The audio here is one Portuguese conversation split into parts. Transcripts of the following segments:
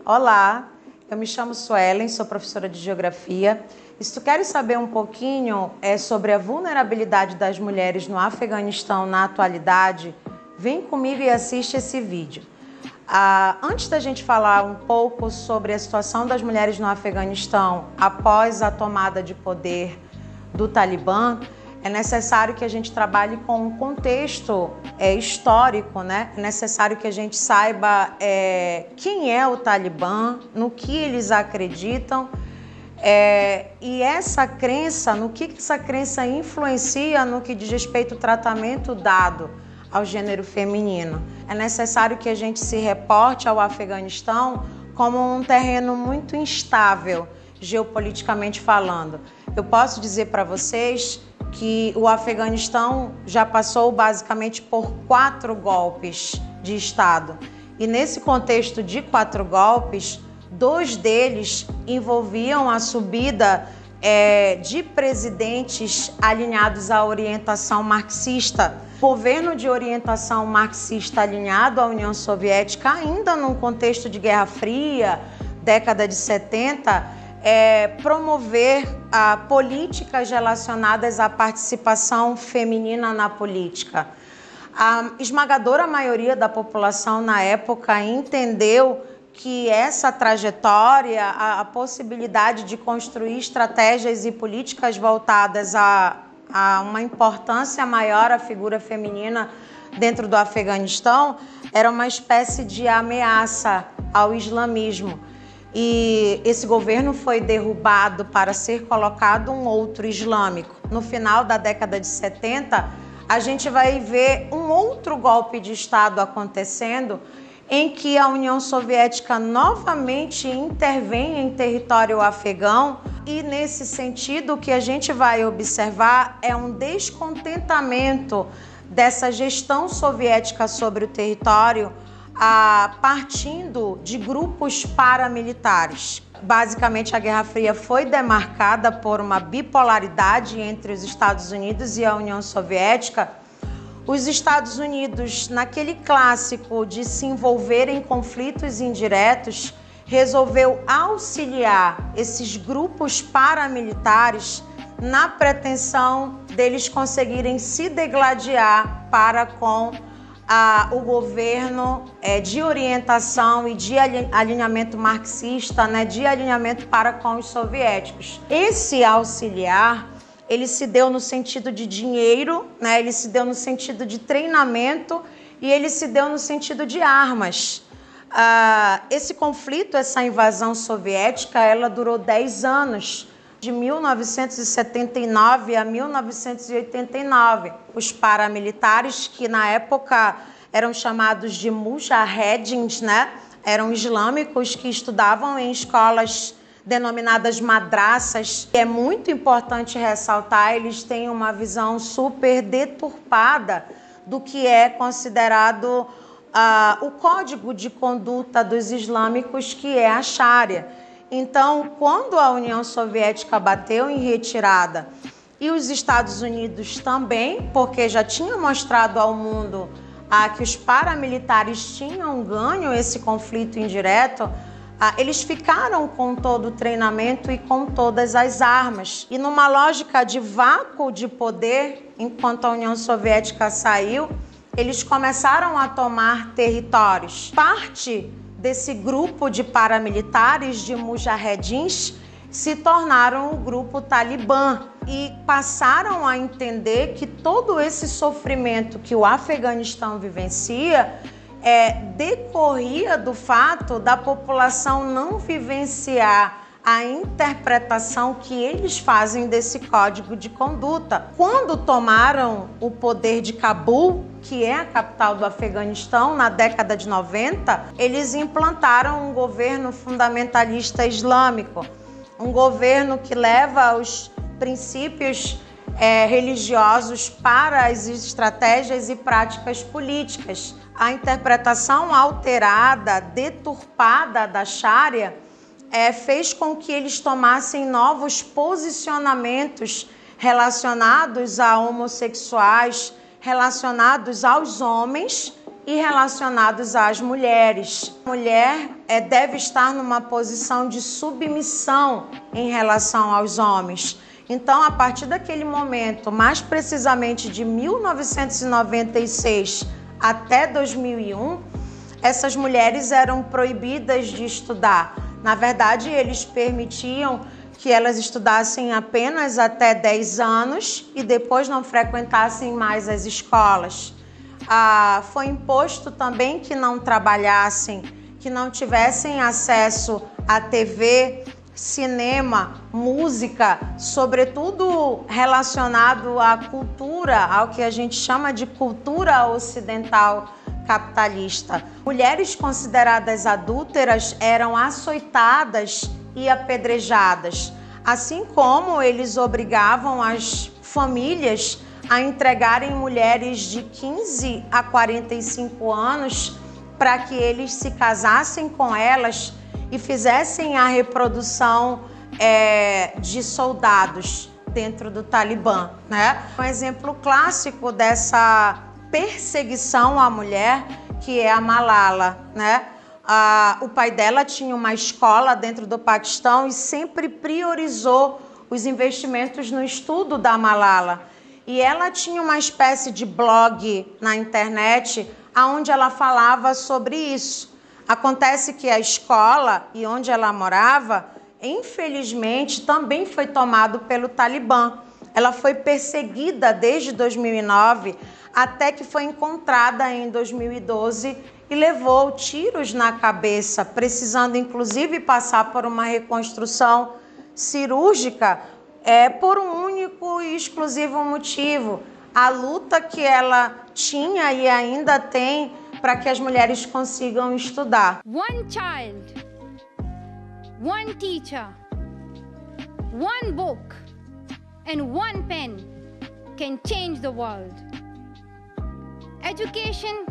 Olá, eu me chamo Suelen, sou professora de Geografia. E se tu queres saber um pouquinho sobre a vulnerabilidade das mulheres no Afeganistão na atualidade, vem comigo e assiste esse vídeo. Antes da gente falar um pouco sobre a situação das mulheres no Afeganistão após a tomada de poder do Talibã, é necessário que a gente trabalhe com um contexto histórico, né? É necessário que a gente saiba quem é o Talibã, no que eles acreditam e essa crença, no que essa crença influencia no que diz respeito ao tratamento dado ao gênero feminino. É necessário que a gente se reporte ao Afeganistão como um terreno muito instável, geopoliticamente falando. Eu posso dizer para vocês que o Afeganistão já passou basicamente por 4 golpes de Estado. E nesse contexto de 4 golpes, 2 deles envolviam a subida de presidentes alinhados à orientação marxista. O governo de orientação marxista alinhado à União Soviética, ainda num contexto de Guerra Fria, década de 70, promover políticas relacionadas à participação feminina na política. A esmagadora maioria da população na época entendeu que essa trajetória, a possibilidade de construir estratégias e políticas voltadas a uma importância maior à figura feminina dentro do Afeganistão, era uma espécie de ameaça ao islamismo. E esse governo foi derrubado para ser colocado um outro islâmico. No final da década de 70, a gente vai ver um outro golpe de Estado acontecendo, em que a União Soviética novamente intervém em território afegão, e nesse sentido o que a gente vai observar é um descontentamento dessa gestão soviética sobre o território, partindo de grupos paramilitares. Basicamente, a Guerra Fria foi demarcada por uma bipolaridade entre os Estados Unidos e a União Soviética. Os Estados Unidos, naquele clássico de se envolver em conflitos indiretos, resolveu auxiliar esses grupos paramilitares na pretensão deles conseguirem se degladiar para com o governo de orientação e de alinhamento marxista, né, de alinhamento para com os soviéticos. Esse auxiliar, ele se deu no sentido de dinheiro, né, ele se deu no sentido de treinamento e ele se deu no sentido de armas. Esse conflito, essa invasão soviética, ela durou 10 anos, de 1979 a 1989. Os paramilitares, que na época eram chamados de mujahedins, né? Eram islâmicos que estudavam em escolas denominadas madraças. É muito importante ressaltar, eles têm uma visão super deturpada do que é considerado o código de conduta dos islâmicos, que é a Sharia. Então, quando a União Soviética bateu em retirada e os Estados Unidos também, porque já tinha mostrado ao mundo que os paramilitares tinham ganho esse conflito indireto, eles ficaram com todo o treinamento e com todas as armas. E numa lógica de vácuo de poder, enquanto a União Soviética saiu, eles começaram a tomar territórios. Parte desse grupo de paramilitares, de mujahedins, se tornaram o grupo Talibã e passaram a entender que todo esse sofrimento que o Afeganistão vivencia decorria do fato da população não vivenciar a interpretação que eles fazem desse código de conduta. Quando tomaram o poder de Cabul, que é a capital do Afeganistão, na década de 90, eles implantaram um governo fundamentalista islâmico, um governo que leva os princípios religiosos para as estratégias e práticas políticas. A interpretação alterada, deturpada da Sharia fez com que eles tomassem novos posicionamentos relacionados a homossexuais, relacionados aos homens e relacionados às mulheres. A mulher deve estar numa posição de submissão em relação aos homens. Então, a partir daquele momento, mais precisamente de 1996 até 2001, essas mulheres eram proibidas de estudar. Na verdade, eles permitiam que elas estudassem apenas até 10 anos e depois não frequentassem mais as escolas. Foi imposto também que não trabalhassem, que não tivessem acesso à TV, cinema, música, sobretudo relacionado à cultura, ao que a gente chama de cultura ocidental capitalista. Mulheres consideradas adúlteras eram açoitadas e apedrejadas, assim como eles obrigavam as famílias a entregarem mulheres de 15 a 45 anos para que eles se casassem com elas e fizessem a reprodução de soldados dentro do Talibã, né? Um exemplo clássico dessa perseguição à mulher, que é a Malala, né? O pai dela tinha uma escola dentro do Paquistão e sempre priorizou os investimentos no estudo da Malala. E ela tinha uma espécie de blog na internet onde ela falava sobre isso. Acontece que a escola e onde ela morava, infelizmente, também foi tomado pelo Talibã. Ela foi perseguida desde 2009 até que foi encontrada em 2012 e levou tiros na cabeça, precisando inclusive passar por uma reconstrução cirúrgica por um único e exclusivo motivo: a luta que ela tinha e ainda tem para que as mulheres consigam estudar. One child, one teacher, one book and one pen can change the world. Education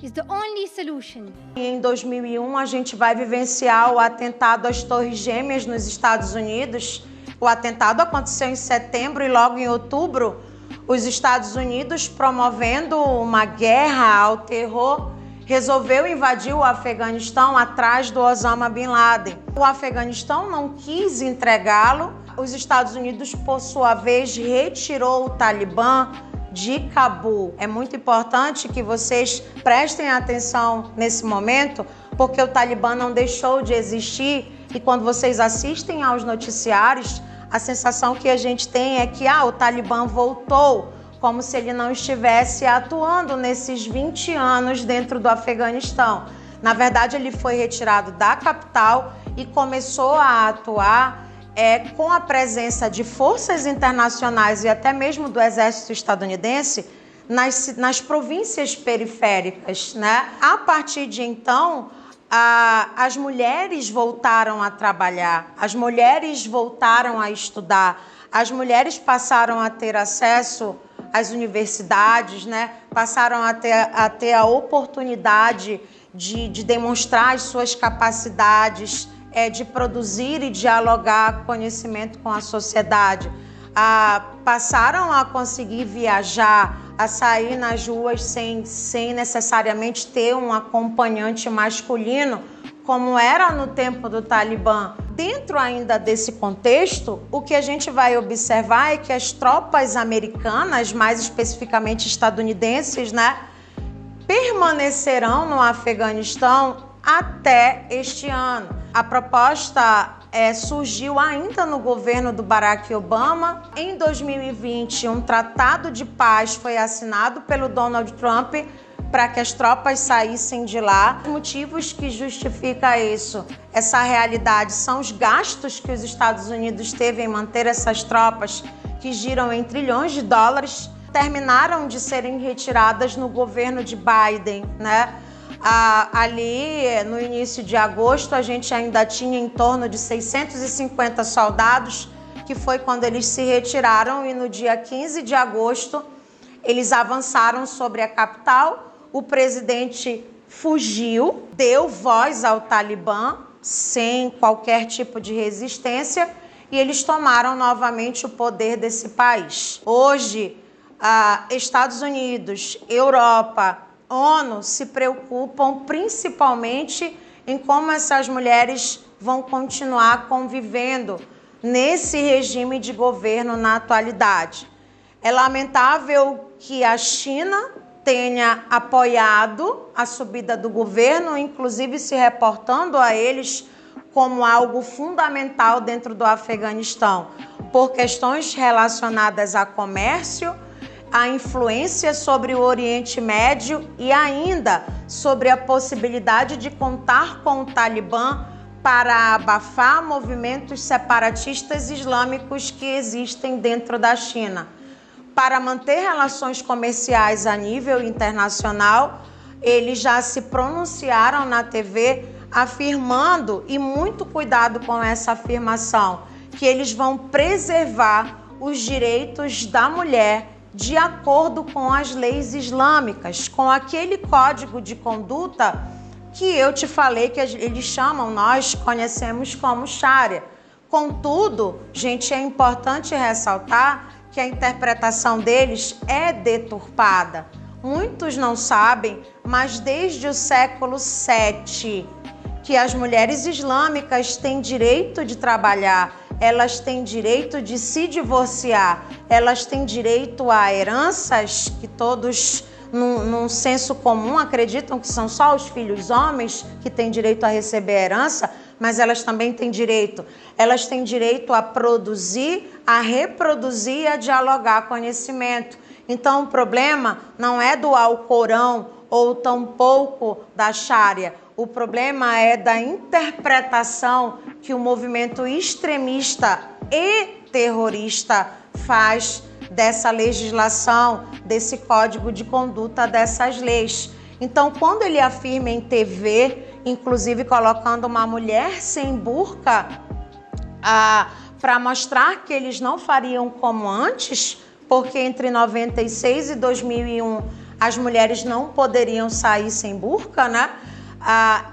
is the only solution. Em 2001 a gente vai vivenciar o atentado às Torres Gêmeas nos Estados Unidos. O atentado aconteceu em setembro e logo em outubro os Estados Unidos, promovendo uma guerra ao terror, resolveu invadir o Afeganistão atrás do Osama Bin Laden. O Afeganistão não quis entregá-lo. Os Estados Unidos, por sua vez, retirou o Talibã de Cabul. É muito importante que vocês prestem atenção nesse momento, porque o Talibã não deixou de existir e quando vocês assistem aos noticiários, a sensação que a gente tem é que o Talibã voltou, como se ele não estivesse atuando nesses 20 anos dentro do Afeganistão. Na verdade, ele foi retirado da capital e começou a atuar com a presença de forças internacionais e até mesmo do exército estadunidense nas províncias periféricas, né? A partir de então, as mulheres voltaram a trabalhar, as mulheres voltaram a estudar, as mulheres passaram a ter acesso às universidades, né? Passaram a ter a oportunidade de demonstrar as suas capacidades, de produzir e dialogar conhecimento com a sociedade. Passaram a conseguir viajar, a sair nas ruas sem necessariamente ter um acompanhante masculino, como era no tempo do Talibã. Dentro ainda desse contexto, o que a gente vai observar é que as tropas americanas, mais especificamente estadunidenses, né, permanecerão no Afeganistão até este ano. A proposta surgiu ainda no governo do Barack Obama. Em 2020, um tratado de paz foi assinado pelo Donald Trump para que as tropas saíssem de lá. Os motivos que justificam isso, essa realidade, são os gastos que os Estados Unidos teve em manter essas tropas, que giram em trilhões de dólares, terminaram de serem retiradas no governo de Biden, né? Ali, no início de agosto, a gente ainda tinha em torno de 650 soldados, que foi quando eles se retiraram, e no dia 15 de agosto, eles avançaram sobre a capital. O presidente fugiu, deu voz ao Talibã, sem qualquer tipo de resistência, e eles tomaram novamente o poder desse país. Hoje, Estados Unidos, Europa, ONU se preocupam principalmente em como essas mulheres vão continuar convivendo nesse regime de governo na atualidade. É lamentável que a China tenha apoiado a subida do governo, inclusive se reportando a eles como algo fundamental dentro do Afeganistão, por questões relacionadas a comércio, a influência sobre o Oriente Médio e ainda sobre a possibilidade de contar com o Talibã para abafar movimentos separatistas islâmicos que existem dentro da China. Para manter relações comerciais a nível internacional, eles já se pronunciaram na TV afirmando, e muito cuidado com essa afirmação, que eles vão preservar os direitos da mulher de acordo com as leis islâmicas, com aquele código de conduta que eu te falei que eles chamam, nós conhecemos como Sharia. Contudo, gente, é importante ressaltar que a interpretação deles é deturpada. Muitos não sabem, mas desde o século VII, que as mulheres islâmicas têm direito de trabalhar, elas têm direito de se divorciar, elas têm direito a heranças que todos, num senso comum, acreditam que são só os filhos homens que têm direito a receber herança, mas elas também têm direito. Elas têm direito a produzir, a reproduzir e a dialogar conhecimento. Então, o problema não é do Alcorão ou tampouco da Sharia. O problema é da interpretação que o movimento extremista e terrorista faz dessa legislação, desse código de conduta dessas leis. Então, quando ele afirma em TV, inclusive colocando uma mulher sem burca, para mostrar que eles não fariam como antes, porque entre 96 e 2001 as mulheres não poderiam sair sem burca, né?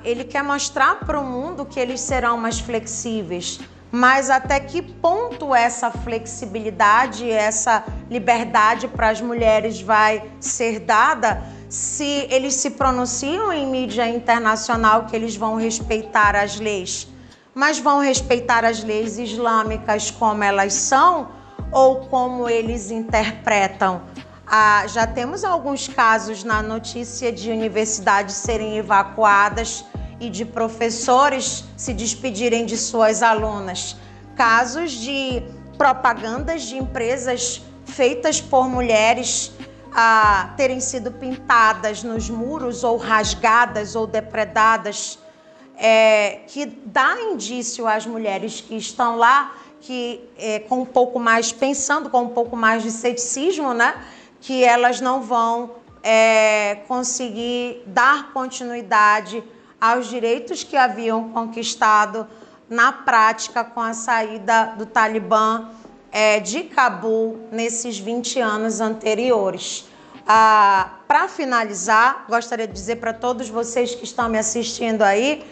Ele quer mostrar para o mundo que eles serão mais flexíveis. Mas até que ponto essa flexibilidade, essa liberdade para as mulheres vai ser dada se eles se pronunciam em mídia internacional que eles vão respeitar as leis? Mas vão respeitar as leis islâmicas como elas são ou como eles interpretam? Já temos alguns casos na notícia de universidades serem evacuadas e de professores se despedirem de suas alunas. Casos de propagandas de empresas feitas por mulheres terem sido pintadas nos muros ou rasgadas ou depredadas, que dá indício às mulheres que estão lá, que com um pouco mais, pensando com um pouco mais de ceticismo, né, que elas não vão conseguir dar continuidade aos direitos que haviam conquistado na prática com a saída do Talibã de Cabul nesses 20 anos anteriores. Para finalizar, gostaria de dizer para todos vocês que estão me assistindo aí,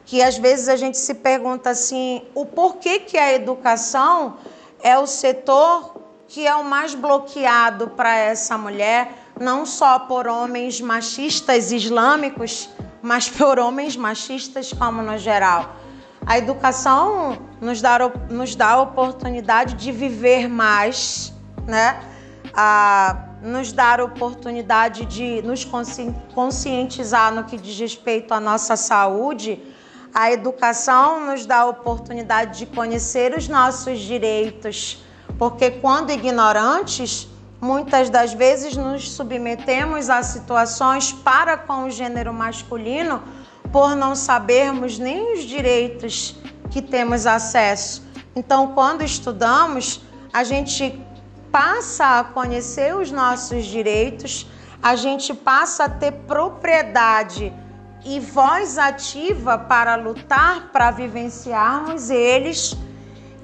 que às vezes a gente se pergunta assim, o porquê que a educação é o setor que é o mais bloqueado para essa mulher, não só por homens machistas islâmicos, mas por homens machistas como no geral. A educação nos dá a oportunidade de viver mais, né? Nos dar a oportunidade de nos conscientizar no que diz respeito à nossa saúde. A educação nos dá a oportunidade de conhecer os nossos direitos, porque quando ignorantes, muitas das vezes nos submetemos a situações para com o gênero masculino por não sabermos nem os direitos que temos acesso. Então, quando estudamos, a gente passa a conhecer os nossos direitos, a gente passa a ter propriedade e voz ativa para lutar, para vivenciarmos eles.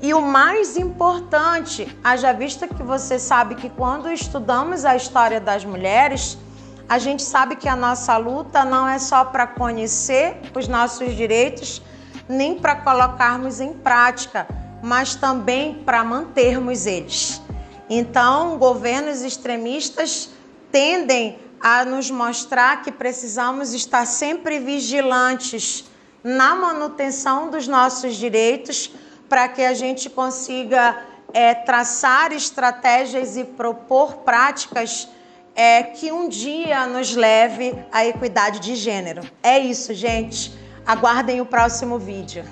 E o mais importante, haja vista que você sabe que quando estudamos a história das mulheres, a gente sabe que a nossa luta não é só para conhecer os nossos direitos, nem para colocarmos em prática, mas também para mantermos eles. Então, governos extremistas tendem a nos mostrar que precisamos estar sempre vigilantes na manutenção dos nossos direitos para que a gente consiga traçar estratégias e propor práticas que um dia nos leve à equidade de gênero. É isso, gente. Aguardem o próximo vídeo.